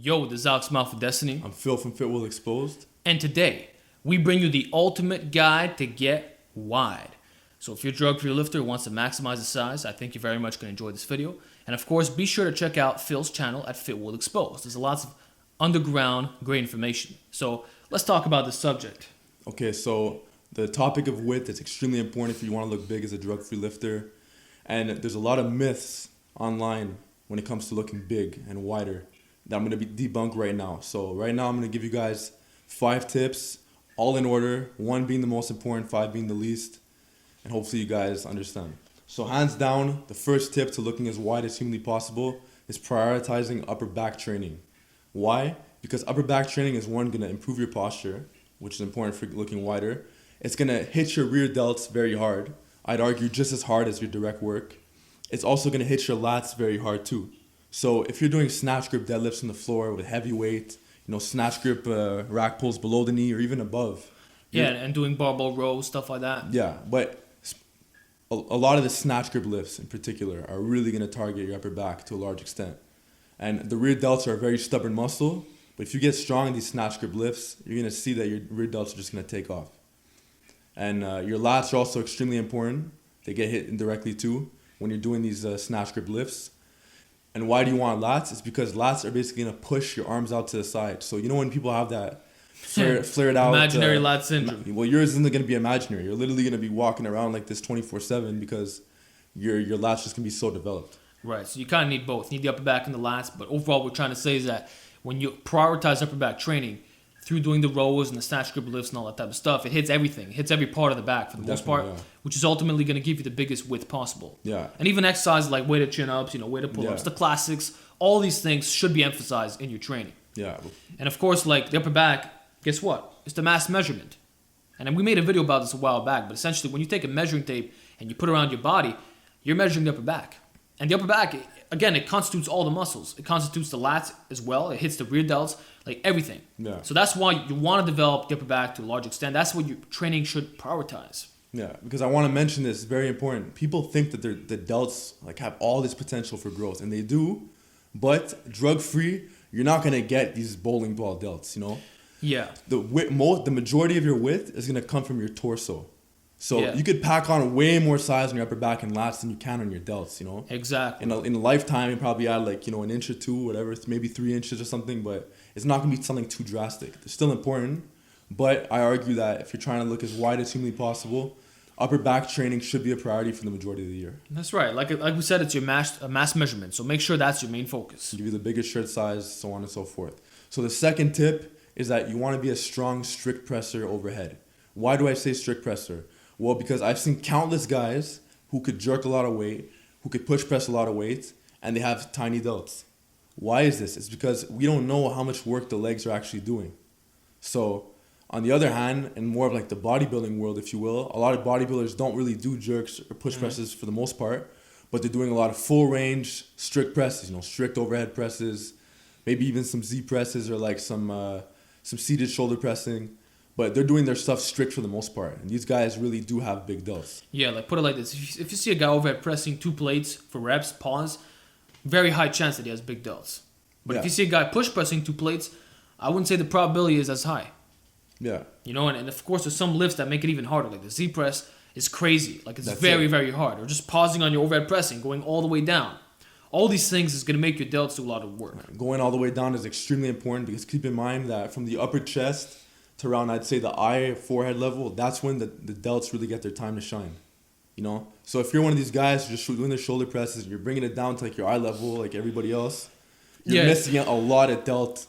Yo, this is Alex Mouth for Destiny. I'm Phil from Fit Will Exposed. And today, we bring you the ultimate guide to get wide. So if you're a drug-free lifter who wants to maximize the size, I think you're very much going to enjoy this video. And of course, be sure to check out Phil's channel at Fit Will Exposed. There's lots of underground, great information. So let's talk about this subject. Okay, so the topic of width is extremely important if you want to look big as a drug-free lifter. And there's a lot of myths online when it comes to looking big and wider that I'm going to be debunk right now. So right now I'm going to give you guys 5 tips, all in order, 1 being the most important, 5 being the least, and hopefully you guys understand. So hands down, the first tip to looking as wide as humanly possible is prioritizing upper back training. Why? Because upper back training is going to improve your posture, which is important for looking wider. It's going to hit your rear delts very hard. I'd argue just as hard as your direct work. It's also going to hit your lats very hard too. So if you're doing snatch grip deadlifts on the floor with heavy weight, snatch grip rack pulls below the knee or even above. Yeah, and doing barbell rows, stuff like that. Yeah, but a lot of the snatch grip lifts in particular are really going to target your upper back to a large extent. And the rear delts are a very stubborn muscle, but if you get strong in these snatch grip lifts, you're going to see that your rear delts are just going to take off. And your lats are also extremely important. They get hit indirectly too when you're doing these snatch grip lifts. And why do you want lats? It's because lats are basically going to push your arms out to the side. So when people have that flared out imaginary lat syndrome. Well, yours isn't going to be imaginary. You're literally going to be walking around like this 24/7 because your lats just going to be so developed. Right, so you kind of need both. You need the upper back and the lats, but overall what we're trying to say is that when you prioritize upper back training through doing the rows and the snatch grip lifts and all that type of stuff, it hits everything. It hits every part of the back for the most part, which is ultimately going to give you the biggest width possible. Yeah. And even exercises like weighted chin-ups, weighted pull-ups, the classics, all these things should be emphasized in your training. Yeah. And of course, like the upper back, guess what? It's the mass measurement. And then we made a video about this a while back, but essentially when you take a measuring tape and you put it around your body, you're measuring the upper back. And the upper back, again, it constitutes all the muscles. It constitutes the lats as well. It hits the rear delts, like everything. Yeah. So that's why you want to develop the upper back to a large extent. That's what your training should prioritize. Yeah, because I want to mention this, it's very important. People think that the delts have all this potential for growth, and they do, but drug-free, you're not going to get these bowling ball delts, Yeah. The majority of your width is going to come from your torso. So you could pack on way more size on your upper back and lats than you can on your delts, Exactly. In a lifetime, you probably add an inch or 2, whatever, maybe 3 inches or something, but it's not going to be something too drastic. They're still important, but I argue that if you're trying to look as wide as humanly possible, upper back training should be a priority for the majority of the year. That's right. Like we said, it's your mass measurement, so make sure that's your main focus. Give you the biggest shirt size, so on and so forth. So the second tip is that you want to be a strong strict presser overhead. Why do I say strict presser? Well, because I've seen countless guys who could jerk a lot of weight, who could push press a lot of weight, and they have tiny delts. Why is this? It's because we don't know how much work the legs are actually doing. So, on the other hand, in more of the bodybuilding world, if you will, a lot of bodybuilders don't really do jerks or push presses for the most part, but they're doing a lot of full range, strict presses, strict overhead presses, maybe even some Z presses or some seated shoulder pressing. But they're doing their stuff strict for the most part. And these guys really do have big delts. Yeah, put it like this. If you see a guy overhead pressing 2 plates for reps, pause, very high chance that he has big delts. But if you see a guy push pressing 2 plates, I wouldn't say the probability is as high. Yeah. And of course there's some lifts that make it even harder. Like the Z press is crazy. It's very hard. Or just pausing on your overhead pressing, going all the way down. All these things is going to make your delts do a lot of work. Going all the way down is extremely important because keep in mind that from the upper chest to around, I'd say, the eye, forehead level, that's when the delts really get their time to shine, So if you're one of these guys who's just doing their shoulder presses, you're bringing it down to your eye level like everybody else, you're missing out a lot of delt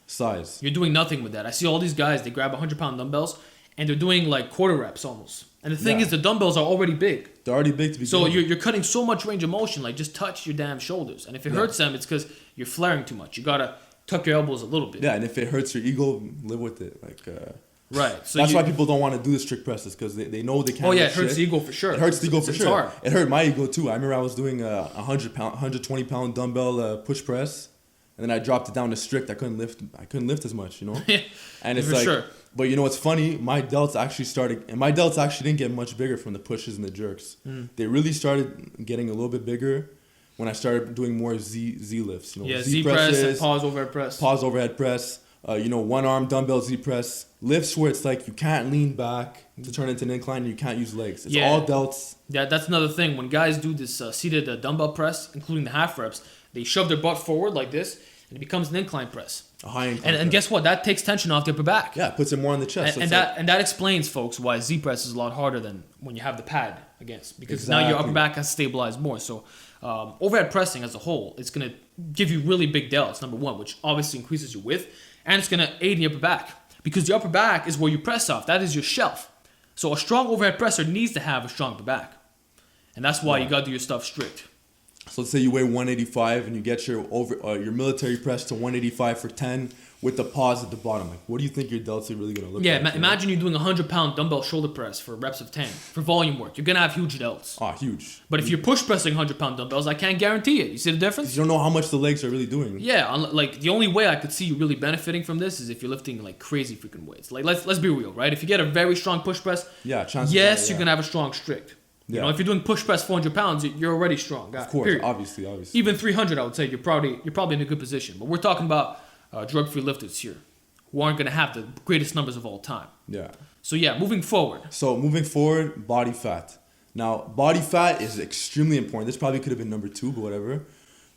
size. You're doing nothing with that. I see all these guys, they grab 100-pound dumbbells, and they're doing quarter reps almost. And the thing is, the dumbbells are already big. They're already big to be So you're cutting so much range of motion, just touch your damn shoulders. And if it hurts them, it's because you're flaring too much. You got to tuck your elbows a little bit. Yeah, and if it hurts your ego, live with it. Right. So that's why people don't want to do the strict presses because they know they can't. Oh yeah, it hurts the ego for sure. It hurts the ego for sure. Hard. It hurt my ego too. I remember I was doing a 120-pound dumbbell push press, and then I dropped it down to strict. I couldn't lift as much, And it's but what's funny? My delts actually didn't get much bigger from the pushes and the jerks. They really started getting a little bit bigger when I started doing more Z lifts. You know, Yeah, Z press and presses, pause overhead press. pause overhead press. You know, one arm dumbbell Z press. Lifts where it's like you can't lean back to turn into an incline and you can't use legs. It's all delts. Yeah, that's another thing. When guys do this seated dumbbell press, including the half reps, they shove their butt forward like this, and it becomes an incline press. A high incline. And guess what? That takes tension off the upper back. Yeah, it puts it more on the chest. And that explains, folks, why Z press is a lot harder than when you have the pad against, because now your upper back has stabilized more. So overhead pressing as a whole, it's gonna give you really big delts. Number one, which obviously increases your width, and it's gonna aid in your upper back because the upper back is where you press off. That is your shelf. So a strong overhead presser needs to have a strong upper back, and that's why you gotta do your stuff strict. So let's say you weigh 185 and you get your your military press to 185 for 10 with the pause at the bottom. Like, what do you think your delts are really gonna look like? Yeah, imagine you're doing a 100-pound dumbbell shoulder press for reps of 10 for volume work. You're gonna have huge delts. Ah, huge. But if you're push pressing 100-pound dumbbells, I can't guarantee it. You see the difference? You don't know how much the legs are really doing. Yeah, like the only way I could see you really benefiting from this is if you're lifting like crazy freaking weights. Like let's be real, right? If you get a very strong push press, chances you're gonna have a strong strict. Yeah. You know, if you're doing push press 400 pounds, you're already strong. Of course, period. obviously. Even 300, I would say you're probably in a good position. But we're talking about drug-free lifters here, who aren't gonna have the greatest numbers of all time. Yeah. So yeah, moving forward. So moving forward, body fat. Now, body fat is extremely important. This probably could have been number 2, but whatever.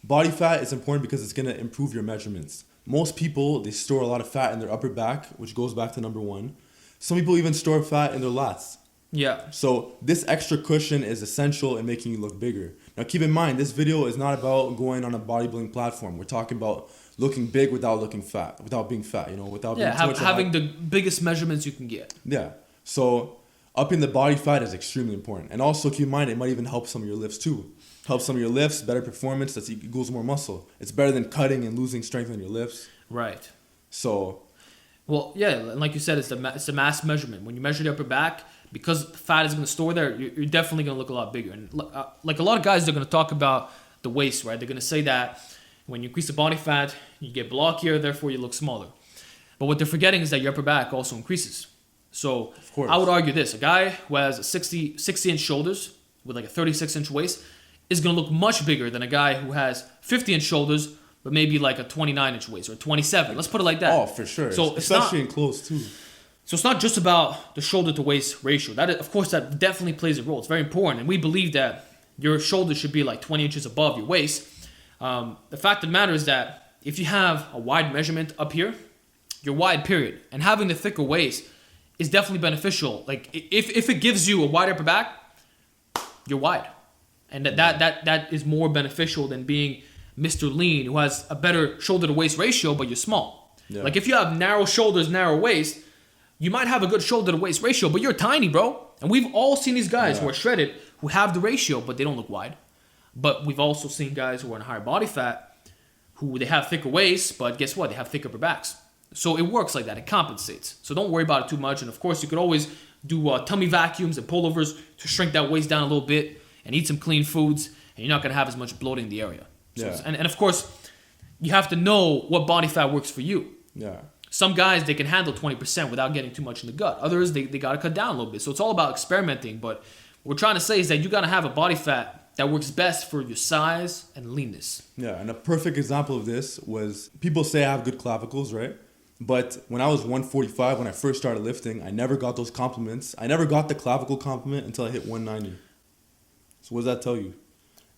Body fat is important because it's gonna improve your measurements. Most people, they store a lot of fat in their upper back, which goes back to number 1. Some people even store fat in their lats. Yeah. So this extra cushion is essential in making you look bigger. Now keep in mind, this video is not about going on a bodybuilding platform. We're talking about looking big without looking fat, without being fat, you know, without being having the biggest measurements you can get. Yeah. So upping the body fat is extremely important. And also keep in mind, it might even help some of your lifts too. Help some of your lifts, better performance, that equals more muscle. It's better than cutting and losing strength on your lifts. Right. So. Well, yeah, and like you said, it's the mass measurement. When you measure the upper back, because fat is going to store there, you're definitely going to look a lot bigger. And like a lot of guys, they're going to talk about the waist, right? They're going to say that when you increase the body fat, you get blockier, therefore you look smaller. But what they're forgetting is that your upper back also increases. So of course. I would argue this. A guy who has 60-inch shoulders with like a 36-inch waist is going to look much bigger than a guy who has 50-inch shoulders but maybe like a 29-inch waist or 27. Let's put it like that. Oh, for sure. So especially in clothes too. So it's not just about the shoulder to waist ratio. That, of course, that definitely plays a role. It's very important. And we believe that your shoulder should be like 20 inches above your waist. The fact of the matter is that if you have a wide measurement up here, you're wide, period. And having the thicker waist is definitely beneficial. Like if it gives you a wide upper back, you're wide. And that is more beneficial than being Mr. Lean, who has a better shoulder to waist ratio, but you're small. Yeah. Like if you have narrow shoulders, narrow waist, you might have a good shoulder to waist ratio, but you're tiny, bro. And we've all seen these guys who are shredded, who have the ratio, but they don't look wide. But we've also seen guys who are in higher body fat, who they have thicker waists, but guess what? They have thicker upper backs. So it works like that. It compensates. So don't worry about it too much. And of course, you could always do tummy vacuums and pullovers to shrink that waist down a little bit and eat some clean foods, and you're not going to have as much bloating in the area. So and of course, you have to know what body fat works for you. Yeah. Some guys, they can handle 20% without getting too much in the gut. Others, they got to cut down a little bit. So it's all about experimenting. But what we're trying to say is that you got to have a body fat that works best for your size and leanness. Yeah, and a perfect example of this was, people say I have good clavicles, right? But when I was 145, when I first started lifting, I never got those compliments. I never got the clavicle compliment until I hit 190. So what does that tell you?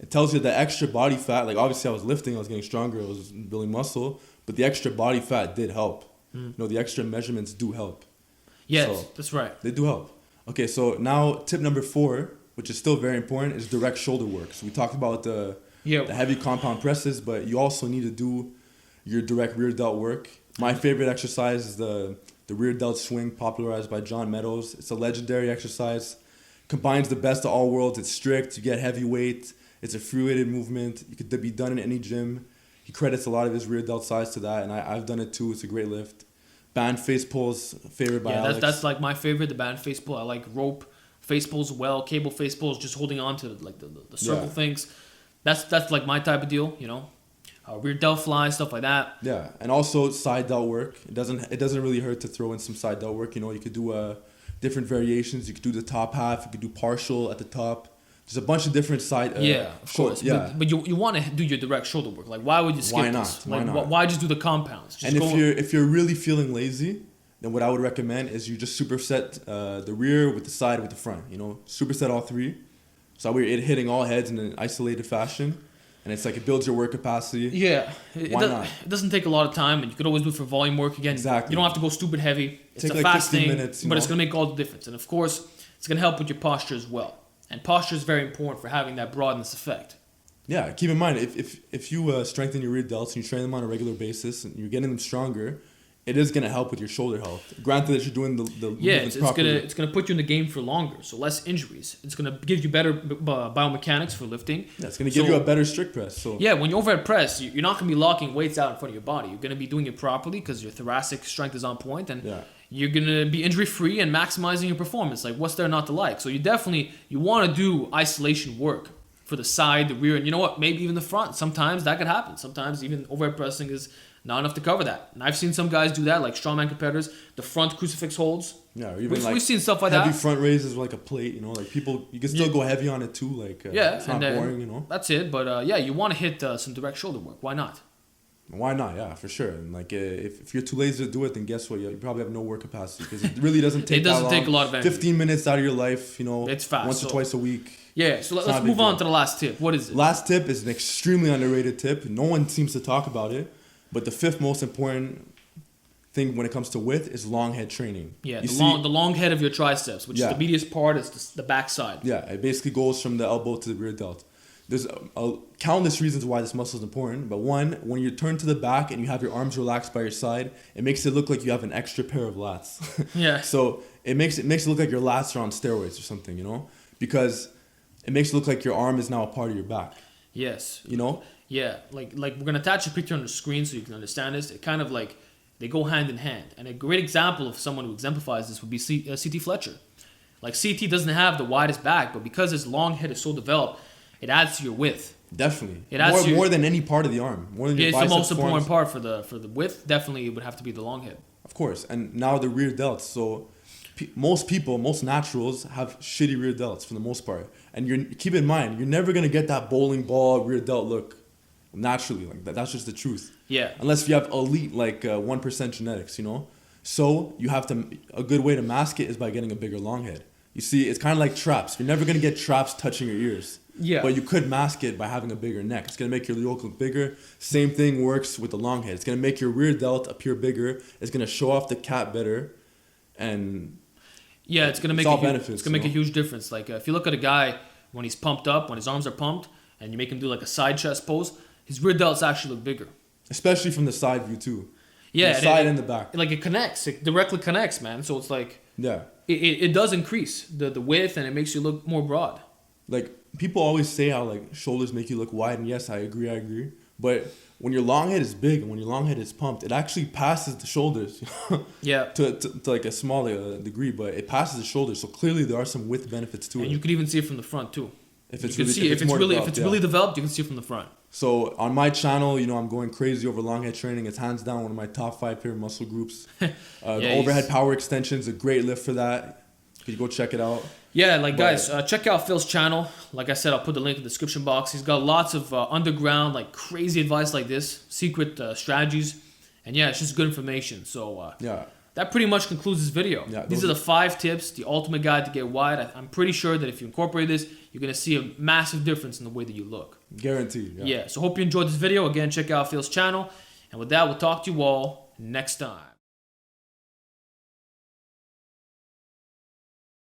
It tells you that extra body fat, like obviously I was lifting, I was getting stronger, I was building muscle, but the extra body fat did help. You know, the extra measurements do help. Yes, so that's right. They do help. Okay, so now tip number 4, which is still very important, is direct shoulder work. So we talked about the heavy compound presses, but you also need to do your direct rear delt work. My favorite exercise is the rear delt swing, popularized by John Meadows. It's a legendary exercise. Combines the best of all worlds. It's strict. You get heavy weight. It's a free-weighted movement. You could be done in any gym. He credits a lot of his rear delt size to that, and I've done it too. It's a great lift. Band face pulls, favored by Alex. That's like my favorite, the band face pull. I like rope face pulls well, cable face pulls, just holding on to like the circle things. That's like my type of deal, you know. Rear delt fly, stuff like that. Yeah, and also side delt work. It doesn't really hurt to throw in some side delt work. You know, you could do different variations. You could do the top half. You could do partial at the top. There's a bunch of different side. Yeah, of course. Yeah. But you want to do your direct shoulder work. Like, why would you skip Why not? this? Why Like, not? why just do the compounds? Just And go, if you're really feeling lazy, then what I would recommend is you just superset the rear with the side with the front. You know, superset all three, so that way you're hitting all heads in an isolated fashion, and it's like it builds your work capacity. yeah, Why not? It doesn't take a lot of time, and you could always do it for volume work again. Exactly. You don't have to go stupid heavy. It's Take a like fast 15 thing, minutes, you but it's know? gonna make all the difference. And of course, it's gonna help with your posture as well. And posture is very important for having that broadness effect. Yeah, keep in mind if you strengthen your rear delts and you train them on a regular basis and you're getting them stronger, it is gonna help with your shoulder health. Granted that you're doing the Yeah, movements it's properly. gonna put you in the game for longer, so less injuries. It's gonna give you better biomechanics for lifting. Yeah, it's gonna give you a better strict press. So Yeah, when you overhead press, you're not gonna be locking weights out in front of your body. You're gonna be doing it properly because your thoracic strength is on point, and yeah. you're gonna be injury free and maximizing your performance. Like, what's there not to like? So you want to do isolation work for the side, the rear, and you know what? Maybe even the front. Sometimes that could happen. Sometimes even overhead pressing is not enough to cover that. And I've seen some guys do that, like strongman competitors. The front crucifix holds. Yeah, or even We've seen stuff like heavy that. front raises with like a plate, you know, like people, you can still go heavy on it too, like Yeah, it's not and then boring, you know. that's it. But yeah, you want to hit some direct shoulder work. Why not? Why not? Yeah, for sure. And like if you're too lazy to do it, then guess what? You probably have no work capacity because it really doesn't take. It doesn't that take a long. lot of energy. 15 minutes out of your life, you know, It's fast, once or so- twice a week. Yeah. So It's let's not a big move on deal. to the last tip. What is it? Last tip is an extremely underrated tip. No one seems to talk about it, but the fifth most important thing when it comes to width is long head training. Yeah, You the long head of your triceps, which Yeah. is the medius part, is the back side. Yeah, it basically goes from the elbow to the rear delt. There's countless reasons why this muscle is important, but one, when you turn to the back and you have your arms relaxed by your side, it makes it look like you have an extra pair of lats. Yeah. So it makes it look like your lats are on steroids or something, you know, because it makes it look like your arm is now a part of your back. Yes. You know. Yeah. Like we're gonna attach a picture on the screen so you can understand this. It kind of like they go hand in hand. And a great example of someone who exemplifies this would be CT Fletcher. Like CT doesn't have the widest back, but because his long head is so developed, it adds to your width. Definitely. It adds More than any part of the arm. More than your It's the biceps, most important forearms. part for the width. Definitely, it would have to be the long head. Of course. And now the rear delts. So most people, most naturals have shitty rear delts for the most part. And keep in mind, you're never going to get that bowling ball rear delt look naturally. Like that's just the truth. Yeah. Unless you have elite, like 1% genetics, you know? So you have to, a good way to mask it is by getting a bigger long head. You see, it's kind of like traps. You're never going to get traps touching your ears. Yeah. But you could mask it by having a bigger neck. It's going to make your yoke look bigger. Same thing works with the long head. It's going to make your rear delt appear bigger. It's going to show off the cat better. And Yeah, it's gonna make all a benefits, it's gonna make a you know? huge difference. Like if you look at a guy when he's pumped up, when his arms are pumped, and you make him do like a side chest pose, his rear delts actually look bigger. especially from the side view too. Yeah, the side and the back. Like it connects, it directly connects, man. So it's like Yeah. it does increase the width and it makes you look more broad. Like people always say how like shoulders make you look wide, and yes, I agree. But when your long head is big and when your long head is pumped, it actually passes the shoulders. Yeah. to like a small degree, but it passes the shoulders. So clearly there are some width benefits to And it. you could even see it from the front too. If it's You can really, see if it's more really developed, yeah. really developed, you can see it from the front. So on my channel, you know, I'm going crazy over long head training. It's hands down one of my top 5 favorite muscle groups. The he's- overhead power extension is a great lift for that. You go check it out. Yeah, like But- guys, check out Phil's channel. Like I said, I'll put the link in the description box. He's got lots of underground, like crazy advice like this, secret strategies, and yeah, it's just good information. So Yeah. that pretty much concludes this video. Yeah, These those are the 5 tips, the ultimate guide to get wide. I'm pretty sure that if you incorporate this, you're gonna see a massive difference in the way that you look. Guaranteed. Yeah. So hope you enjoyed this video. Again, check out Phil's channel, and with that, we'll talk to you all next time.